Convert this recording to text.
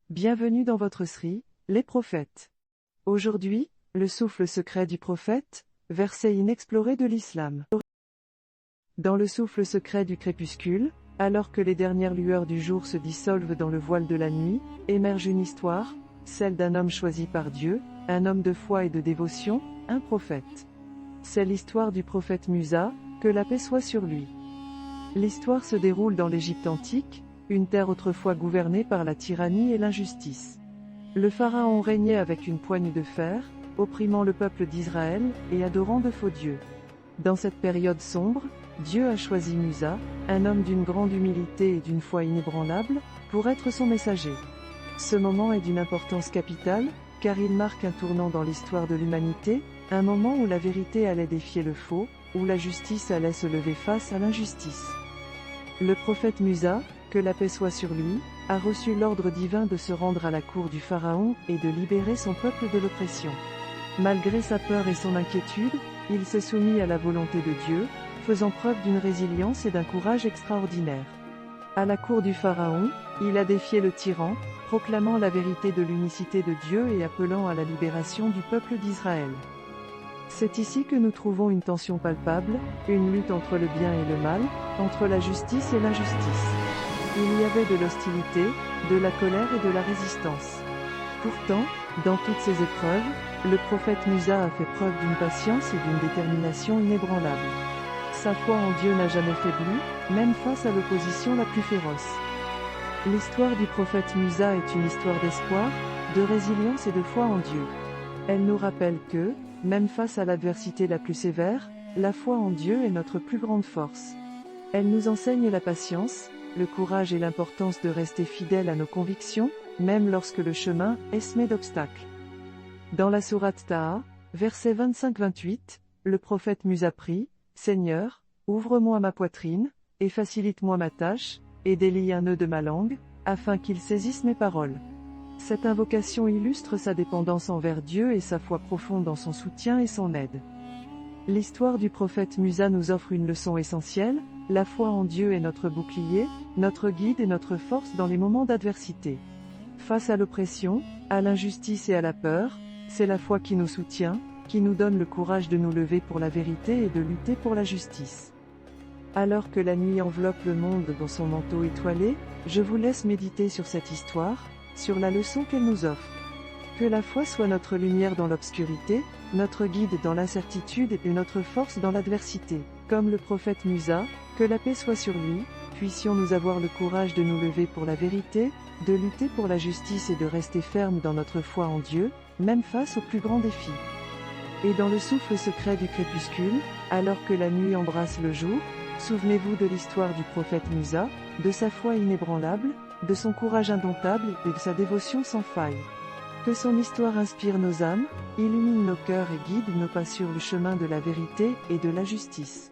Bienvenue dans votre série, les prophètes. Aujourd'hui, le souffle secret du prophète, verset inexploré de l'islam. Dans le souffle secret du crépuscule, alors que les dernières lueurs du jour se dissolvent dans le voile de la nuit, émerge une histoire, celle d'un homme choisi par Dieu, un homme de foi et de dévotion, un prophète. C'est l'histoire du prophète Musa, que la paix soit sur lui. L'histoire se déroule dans l'Égypte antique, une terre autrefois gouvernée par la tyrannie et l'injustice. Le pharaon régnait avec une poigne de fer, opprimant le peuple d'Israël et adorant de faux dieux. Dans cette période sombre, Dieu a choisi Musa, un homme d'une grande humilité et d'une foi inébranlable, pour être son messager. Ce moment est d'une importance capitale, car il marque un tournant dans l'histoire de l'humanité, un moment où la vérité allait défier le faux, où la justice allait se lever face à l'injustice. Le prophète Musa, que la paix soit sur lui, a reçu l'ordre divin de se rendre à la cour du pharaon et de libérer son peuple de l'oppression. Malgré sa peur et son inquiétude, il s'est soumis à la volonté de Dieu, faisant preuve d'une résilience et d'un courage extraordinaires. À la cour du pharaon, il a défié le tyran, proclamant la vérité de l'unicité de Dieu et appelant à la libération du peuple d'Israël. C'est ici que nous trouvons une tension palpable, une lutte entre le bien et le mal, entre la justice et l'injustice. Il y avait de l'hostilité, de la colère et de la résistance. Pourtant, dans toutes ces épreuves, le prophète Musa a fait preuve d'une patience et d'une détermination inébranlables. Sa foi en Dieu n'a jamais faibli, même face à l'opposition la plus féroce. L'histoire du prophète Musa est une histoire d'espoir, de résilience et de foi en Dieu. Elle nous rappelle que, même face à l'adversité la plus sévère, la foi en Dieu est notre plus grande force. Elle nous enseigne la patience, le courage et l'importance de rester fidèle à nos convictions, même lorsque le chemin est semé d'obstacles. Dans la sourate Taha, verset 25-28, le prophète Musa prie, « Seigneur, ouvre-moi ma poitrine, et facilite-moi ma tâche, et délie un nœud de ma langue, afin qu'il saisisse mes paroles. » Cette invocation illustre sa dépendance envers Dieu et sa foi profonde dans son soutien et son aide. L'histoire du prophète Musa nous offre une leçon essentielle, la foi en Dieu est notre bouclier, notre guide et notre force dans les moments d'adversité. Face à l'oppression, à l'injustice et à la peur, c'est la foi qui nous soutient, qui nous donne le courage de nous lever pour la vérité et de lutter pour la justice. Alors que la nuit enveloppe le monde dans son manteau étoilé, je vous laisse méditer sur cette histoire, sur la leçon qu'elle nous offre. Que la foi soit notre lumière dans l'obscurité, notre guide dans l'incertitude et notre force dans l'adversité. Comme le prophète Musa, que la paix soit sur lui, puissions-nous avoir le courage de nous lever pour la vérité, de lutter pour la justice et de rester fermes dans notre foi en Dieu, même face aux plus grands défis. Et dans le souffle secret du crépuscule, alors que la nuit embrasse le jour, souvenez-vous de l'histoire du prophète Musa, de sa foi inébranlable, de son courage indomptable et de sa dévotion sans faille. Que son histoire inspire nos âmes, illumine nos cœurs et guide nos pas sur le chemin de la vérité et de la justice.